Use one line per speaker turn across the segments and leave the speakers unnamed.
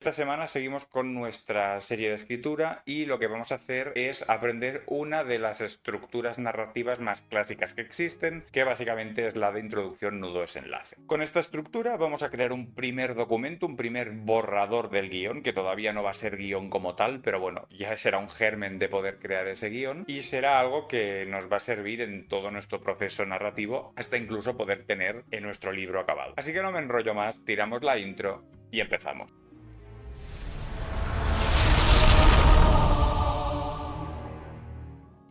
Esta semana seguimos con nuestra serie de escritura y lo que vamos a hacer es aprender una de las estructuras narrativas más clásicas que existen, que básicamente es la de introducción, nudo, desenlace. Con esta estructura vamos a crear un primer documento, un primer borrador del guión, que todavía no va a ser guión como tal, pero bueno, ya será un germen de poder crear ese guión y será algo que nos va a servir en todo nuestro proceso narrativo hasta incluso poder tener en nuestro libro acabado. Así que no me enrollo más, tiramos la intro y empezamos.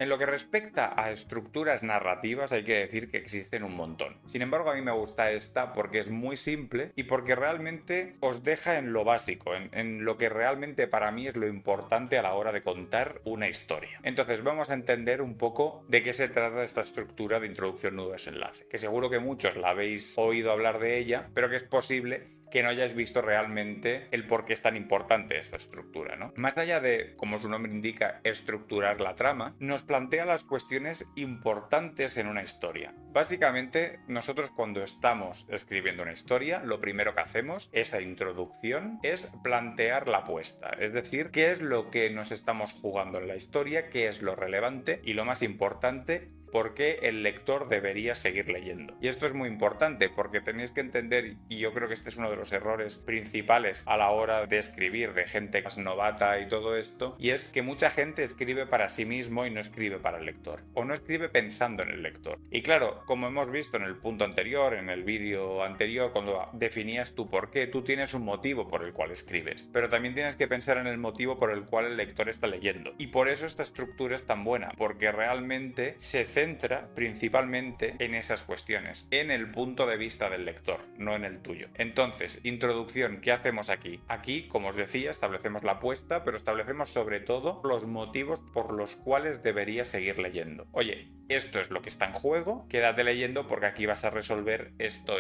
En lo que respecta a estructuras narrativas hay que decir que existen un montón. Sin embargo, a mí me gusta esta porque es muy simple y porque realmente os deja en lo básico, en lo que realmente para mí es lo importante a la hora de contar una historia. Entonces vamos a entender un poco de qué se trata esta estructura de introducción, nudo, desenlace, que seguro que muchos la habéis oído hablar de ella, pero que es posible que no hayáis visto realmente el por qué es tan importante esta estructura, ¿no? Más allá de, como su nombre indica, estructurar la trama, nos plantea las cuestiones importantes en una historia. Básicamente, nosotros cuando estamos escribiendo una historia, lo primero que hacemos, esa introducción, es plantear la apuesta, es decir, qué es lo que nos estamos jugando en la historia, qué es lo relevante y lo más importante, por qué el lector debería seguir leyendo. Y esto es muy importante porque tenéis que entender, y yo creo que este es uno de los errores principales a la hora de escribir de gente más novata y todo esto, y es que mucha gente escribe para sí mismo y no escribe para el lector, o no escribe pensando en el lector. Y claro, como hemos visto en el punto anterior, en el vídeo anterior, cuando definías tu por qué, tú tienes un motivo por el cual escribes, pero también tienes que pensar en el motivo por el cual el lector está leyendo. Y por eso esta estructura es tan buena, porque realmente se centra principalmente en esas cuestiones, en el punto de vista del lector, no en el tuyo. Entonces, introducción, ¿qué hacemos aquí? Aquí, como os decía, establecemos la apuesta, pero establecemos sobre todo los motivos por los cuales deberías seguir leyendo. Oye, esto es lo que está en juego, quédate leyendo porque aquí vas a resolver esto.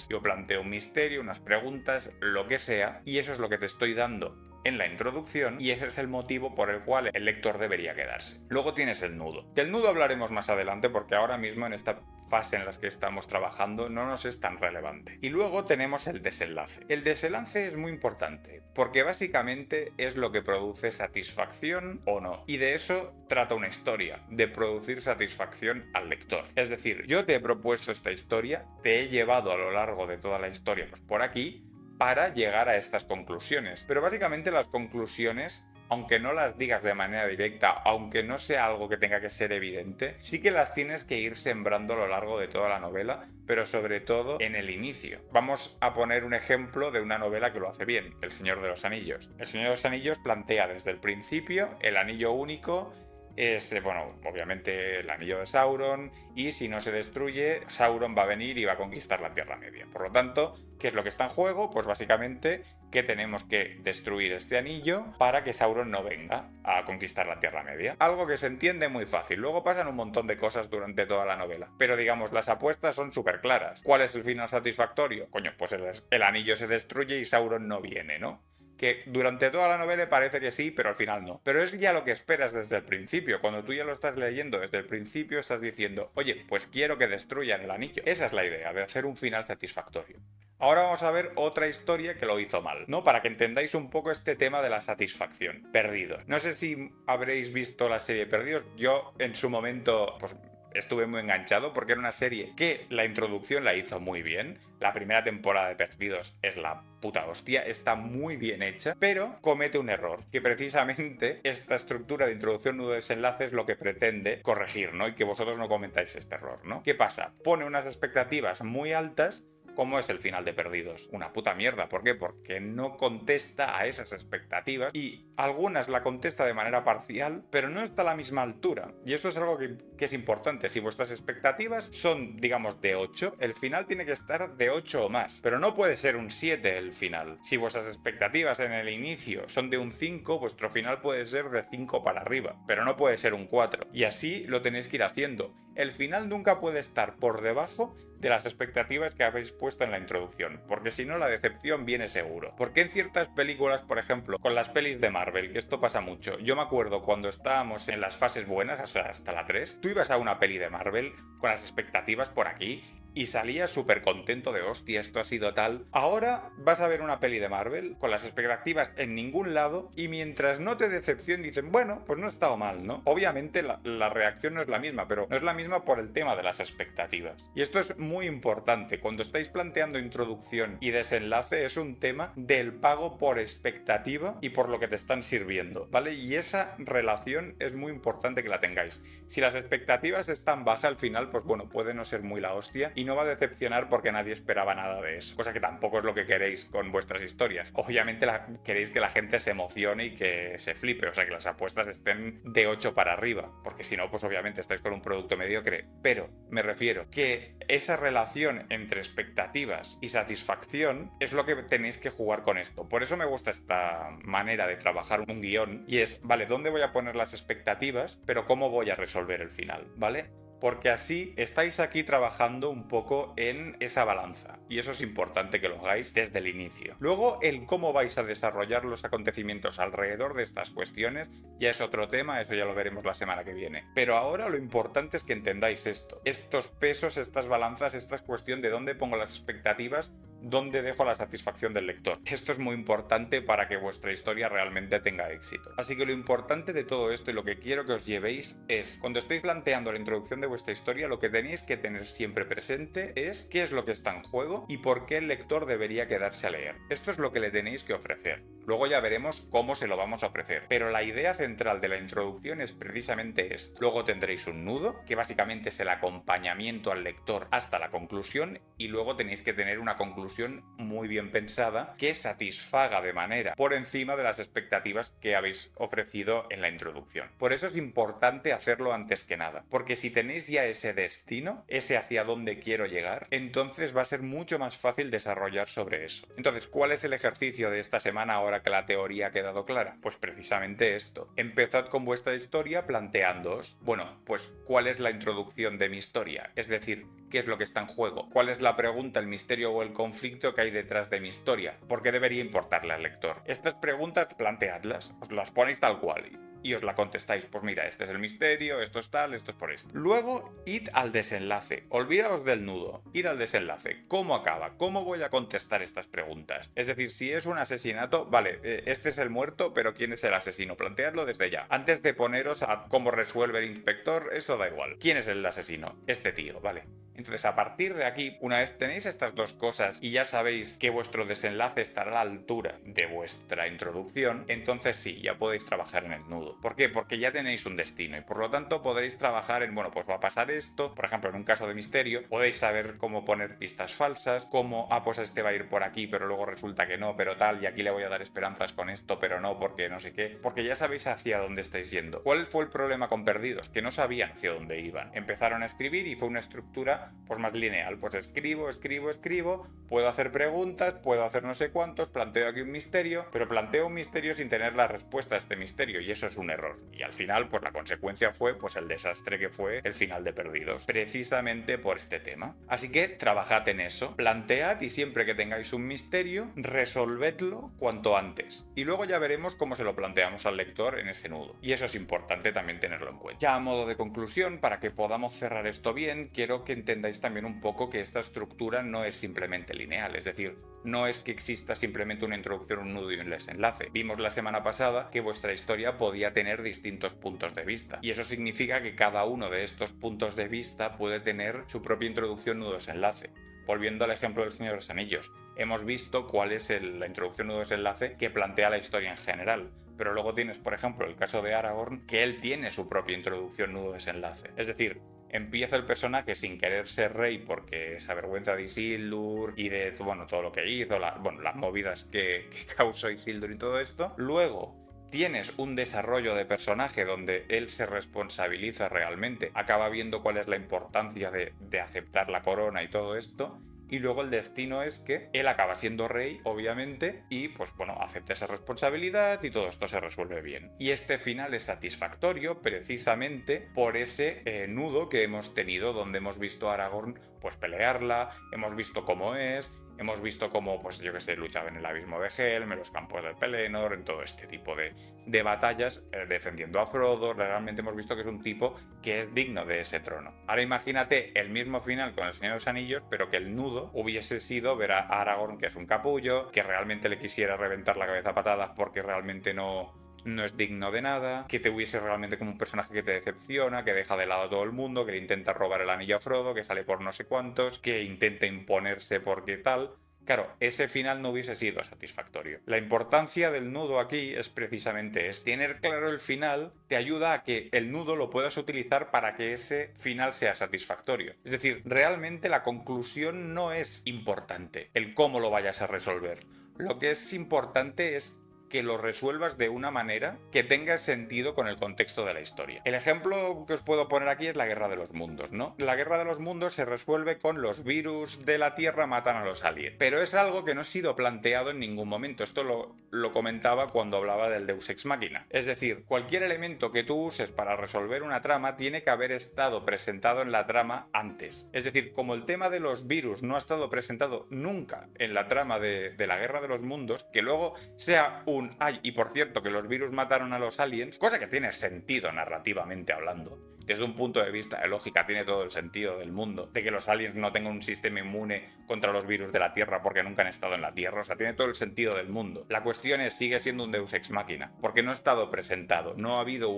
Yo planteo un misterio, unas preguntas, lo que sea, y eso es lo que te estoy dando en la introducción y ese es el motivo por el cual el lector debería quedarse. Luego tienes el nudo. Del nudo hablaremos más adelante porque ahora mismo en esta fase en la que estamos trabajando no nos es tan relevante. Y luego tenemos el desenlace. El desenlace es muy importante porque básicamente es lo que produce satisfacción o no. Y de eso trata una historia, de producir satisfacción al lector. Es decir, yo te he propuesto esta historia, te he llevado a lo largo de toda la historia pues por aquí, para llegar a estas conclusiones. Pero básicamente las conclusiones, aunque no las digas de manera directa, aunque no sea algo que tenga que ser evidente, sí que las tienes que ir sembrando a lo largo de toda la novela, pero sobre todo en el inicio. Vamos a poner un ejemplo de una novela que lo hace bien, El Señor de los Anillos. El Señor de los Anillos plantea desde el principio el anillo único. Es, bueno, obviamente el anillo de Sauron, y si no se destruye, Sauron va a venir y va a conquistar la Tierra Media. Por lo tanto, ¿qué es lo que está en juego? Pues básicamente que tenemos que destruir este anillo para que Sauron no venga a conquistar la Tierra Media. Algo que se entiende muy fácil. Luego pasan un montón de cosas durante toda la novela. Pero digamos, las apuestas son súper claras. ¿Cuál es el final satisfactorio? Coño, pues el anillo se destruye y Sauron no viene, ¿no? Que durante toda la novela parece que sí, pero al final no. Pero es ya lo que esperas desde el principio. Cuando tú ya lo estás leyendo desde el principio, estás diciendo, oye, pues quiero que destruyan el anillo. Esa es la idea, de hacer un final satisfactorio. Ahora vamos a ver otra historia que lo hizo mal, ¿no? Para que entendáis un poco este tema de la satisfacción. Perdidos. No sé si habréis visto la serie Perdidos. Yo en su momento, pues estuve muy enganchado porque era una serie que la introducción la hizo muy bien. La primera temporada de Perdidos es la puta hostia, está muy bien hecha, pero comete un error, que precisamente esta estructura de introducción, nudo, desenlace es lo que pretende corregir, ¿no? Y que vosotros no cometáis este error, ¿no? ¿Qué pasa? Pone unas expectativas muy altas. ¿Cómo es el final de Perdidos? Una puta mierda. ¿Por qué? Porque no contesta a esas expectativas y algunas la contesta de manera parcial, pero no está a la misma altura. Y esto es algo que es importante. Si vuestras expectativas son, digamos, de 8, el final tiene que estar de 8 o más. Pero no puede ser un 7 el final. Si vuestras expectativas en el inicio son de un 5, vuestro final puede ser de 5 para arriba. Pero no puede ser un 4. Y así lo tenéis que ir haciendo. El final nunca puede estar por debajo de las expectativas que habéis puesto en la introducción, porque si no la decepción viene seguro. Porque en ciertas películas, por ejemplo, con las pelis de Marvel, que esto pasa mucho, yo me acuerdo cuando estábamos en las fases buenas, o sea, hasta la 3, tú ibas a una peli de Marvel con las expectativas por aquí y salías súper contento de hostia, esto ha sido tal. Ahora vas a ver una peli de Marvel con las expectativas en ningún lado y mientras no te decepcionen dicen, bueno, pues no ha estado mal, ¿no? Obviamente la reacción no es la misma, pero no es la misma por el tema de las expectativas. Y esto es muy importante. Cuando estáis planteando introducción y desenlace es un tema del pago por expectativa y por lo que te están sirviendo, ¿vale? Y esa relación es muy importante que la tengáis. Si las expectativas están bajas al final, pues bueno, puede no ser muy la hostia y no va a decepcionar porque nadie esperaba nada de eso, cosa que tampoco es lo que queréis con vuestras historias. Obviamente queréis que la gente se emocione y que se flipe, o sea, que las apuestas estén de 8 para arriba, porque si no, pues obviamente estáis con un producto mediocre. Pero me refiero que esa relación entre expectativas y satisfacción es lo que tenéis que jugar con esto. Por eso me gusta esta manera de trabajar un guión y es, vale, ¿dónde voy a poner las expectativas? Pero ¿cómo voy a resolver el final? ¿Vale? Porque así estáis aquí trabajando un poco en esa balanza. Y eso es importante que lo hagáis desde el inicio. Luego, el cómo vais a desarrollar los acontecimientos alrededor de estas cuestiones ya es otro tema, eso ya lo veremos la semana que viene. Pero ahora lo importante es que entendáis esto. Estos pesos, estas balanzas, esta es cuestión de dónde pongo las expectativas, dónde dejo la satisfacción del lector. Esto es muy importante para que vuestra historia realmente tenga éxito. Así que lo importante de todo esto y lo que quiero que os llevéis es, cuando estéis planteando la introducción de vuestra historia, lo que tenéis que tener siempre presente es qué es lo que está en juego y por qué el lector debería quedarse a leer. Esto es lo que le tenéis que ofrecer. Luego ya veremos cómo se lo vamos a ofrecer. Pero la idea central de la introducción es precisamente esto. Luego tendréis un nudo, que básicamente es el acompañamiento al lector hasta la conclusión, y luego tenéis que tener una conclusión muy bien pensada que satisfaga de manera por encima de las expectativas que habéis ofrecido en la introducción. Por eso es importante hacerlo antes que nada, porque si tenéis ya ese destino, ese hacia dónde quiero llegar, entonces va a ser mucho más fácil desarrollar sobre eso. Entonces, ¿cuál es el ejercicio de esta semana ahora que la teoría ha quedado clara? Pues precisamente esto. Empezad con vuestra historia planteándoos, bueno, pues ¿cuál es la introducción de mi historia? Es decir, ¿qué es lo que está en juego? ¿Cuál es la pregunta, el misterio o el conflicto que hay detrás de mi historia? ¿Por qué debería importarle al lector? Estas preguntas planteadlas, os las ponéis tal cual y os la contestáis, pues mira, este es el misterio, esto es tal, esto es por esto. Luego, id al desenlace. Olvidaos del nudo, ir al desenlace. ¿Cómo acaba? ¿Cómo voy a contestar estas preguntas? Es decir, si es un asesinato, vale, este es el muerto, pero ¿quién es el asesino? Planteadlo desde ya. Antes de poneros a cómo resuelve el inspector, eso da igual. ¿Quién es el asesino? Este tío, vale. Entonces, a partir de aquí, una vez tenéis estas dos cosas y ya sabéis que vuestro desenlace estará a la altura de vuestra introducción, entonces sí, ya podéis trabajar en el nudo. ¿Por qué? Porque ya tenéis un destino y por lo tanto podréis trabajar en, bueno, pues va a pasar esto, por ejemplo, en un caso de misterio, podéis saber cómo poner pistas falsas, cómo, pues este va a ir por aquí, pero luego resulta que no, pero tal, y aquí le voy a dar esperanzas con esto, pero no, porque no sé qué, porque ya sabéis hacia dónde estáis yendo. ¿Cuál fue el problema con Perdidos? Que no sabían hacia dónde iban. Empezaron a escribir y fue una estructura pues más lineal, pues escribo, puedo hacer preguntas, puedo hacer no sé cuántos, planteo aquí un misterio, pero planteo un misterio sin tener la respuesta a este misterio y eso es un error. Y al final, pues la consecuencia fue pues el desastre que fue el final de Perdidos, precisamente por este tema. Así que trabajad en eso, plantead y siempre que tengáis un misterio, resolvedlo cuanto antes. Y luego ya veremos cómo se lo planteamos al lector en ese nudo. Y eso es importante también tenerlo en cuenta. Ya a modo de conclusión, para que podamos cerrar esto bien, quiero que entendáis también un poco que esta estructura no es simplemente lineal, es decir, no es que exista simplemente una introducción, un nudo y un desenlace. Vimos la semana pasada que vuestra historia podía tener distintos puntos de vista y eso significa que cada uno de estos puntos de vista puede tener su propia introducción, nudo, desenlace. Volviendo al ejemplo del Señor de los Anillos, hemos visto cuál es la introducción, nudo, desenlace que plantea la historia en general. Pero luego tienes, por ejemplo, el caso de Aragorn, que él tiene su propia introducción, nudo, desenlace. Es decir, empieza el personaje sin querer ser rey porque se avergüenza de Isildur y de bueno, todo lo que hizo, las movidas que causó Isildur y todo esto. Luego tienes un desarrollo de personaje donde él se responsabiliza realmente, acaba viendo cuál es la importancia de aceptar la corona y todo esto. Y luego el destino es que él acaba siendo rey, obviamente, y pues bueno, acepta esa responsabilidad y todo esto se resuelve bien. Y este final es satisfactorio precisamente por ese nudo que hemos tenido, donde hemos visto a Aragorn pues pelearla, hemos visto cómo es, Hemos visto cómo, pues yo que sé, luchaba en el abismo de Helm, en los campos del Pelennor, en todo este tipo de batallas, defendiendo a Frodo. Realmente hemos visto que es un tipo que es digno de ese trono. Ahora imagínate el mismo final con el Señor de los Anillos, pero que el nudo hubiese sido ver a Aragorn, que es un capullo, que realmente le quisiera reventar la cabeza a patadas porque realmente no es digno de nada, que te hubiese realmente como un personaje que te decepciona, que deja de lado a todo el mundo, que le intenta robar el anillo a Frodo, que sale por no sé cuántos, que intenta imponerse porque tal. Claro, ese final no hubiese sido satisfactorio. La importancia del nudo aquí es precisamente tener claro el final te ayuda a que el nudo lo puedas utilizar para que ese final sea satisfactorio. Es decir, realmente la conclusión no es importante, el cómo lo vayas a resolver. Lo que es importante es que lo resuelvas de una manera que tenga sentido con el contexto de la historia. El ejemplo que os puedo poner aquí es la Guerra de los Mundos, ¿no? La Guerra de los Mundos se resuelve con los virus de la Tierra matan a los aliens, pero es algo que no ha sido planteado en ningún momento. Esto lo comentaba cuando hablaba del Deus Ex Machina. Es decir, cualquier elemento que tú uses para resolver una trama tiene que haber estado presentado en la trama antes. Es decir, como el tema de los virus no ha estado presentado nunca en la trama de la Guerra de los Mundos, que luego sea ay, y por cierto, que los virus mataron a los aliens, cosa que tiene sentido narrativamente hablando. Desde un punto de vista de lógica tiene todo el sentido del mundo, de que los aliens no tengan un sistema inmune contra los virus de la Tierra porque nunca han estado en la Tierra, o sea, tiene todo el sentido del mundo. La cuestión es, sigue siendo un Deus Ex Machina, porque no ha estado presentado, no ha habido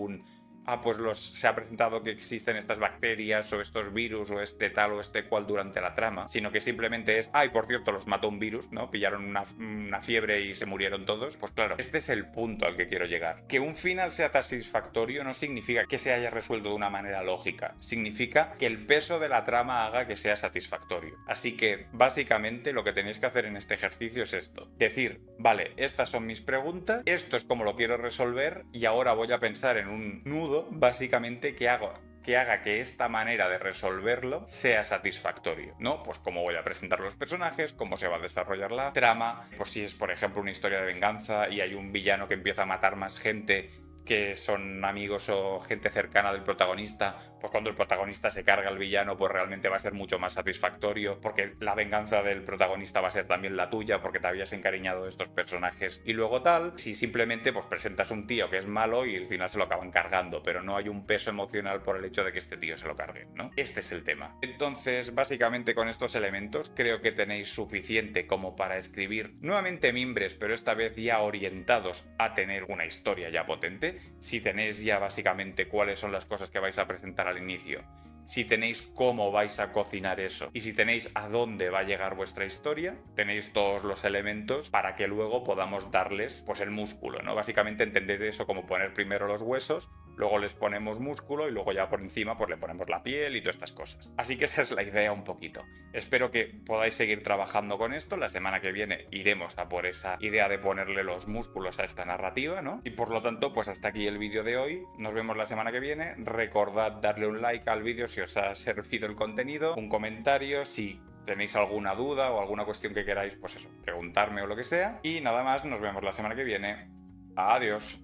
pues se ha presentado que existen estas bacterias o estos virus o este tal o este cual durante la trama, sino que simplemente es, y por cierto, los mató un virus, ¿no? Pillaron una fiebre y se murieron todos. Pues claro, este es el punto al que quiero llegar. Que un final sea satisfactorio no significa que se haya resuelto de una manera lógica, significa que el peso de la trama haga que sea satisfactorio. Así que, básicamente, lo que tenéis que hacer en este ejercicio es esto. Decir, vale, estas son mis preguntas, esto es como lo quiero resolver y ahora voy a pensar en un nudo básicamente que haga que esta manera de resolverlo sea satisfactorio, ¿no? Pues cómo voy a presentar los personajes, cómo se va a desarrollar la trama, pues si es por ejemplo una historia de venganza y hay un villano que empieza a matar más gente que son amigos o gente cercana del protagonista, pues cuando el protagonista se carga al villano, pues realmente va a ser mucho más satisfactorio, porque la venganza del protagonista va a ser también la tuya, porque te habías encariñado de estos personajes. Y luego tal, si simplemente pues presentas un tío que es malo y al final se lo acaban cargando, pero no hay un peso emocional por el hecho de que este tío se lo cargue, ¿no? Este es el tema. Entonces, básicamente con estos elementos creo que tenéis suficiente como para escribir nuevamente mimbres, pero esta vez ya orientados a tener una historia ya potente. Si tenéis ya básicamente cuáles son las cosas que vais a presentar al inicio, si tenéis cómo vais a cocinar eso y si tenéis a dónde va a llegar vuestra historia, tenéis todos los elementos para que luego podamos darles pues el músculo, ¿no? Básicamente entended eso como poner primero los huesos, luego les ponemos músculo y luego ya por encima pues le ponemos la piel y todas estas cosas. Así que esa es la idea un poquito. Espero que podáis seguir trabajando con esto. La semana que viene iremos a por esa idea de ponerle los músculos a esta narrativa, ¿no? Y por lo tanto, pues hasta aquí el vídeo de hoy. Nos vemos la semana que viene. Recordad darle un like al vídeo si os ha servido el contenido, un comentario si tenéis alguna duda o alguna cuestión que queráis, pues eso, preguntarme o lo que sea. Y nada más, nos vemos la semana que viene. Adiós.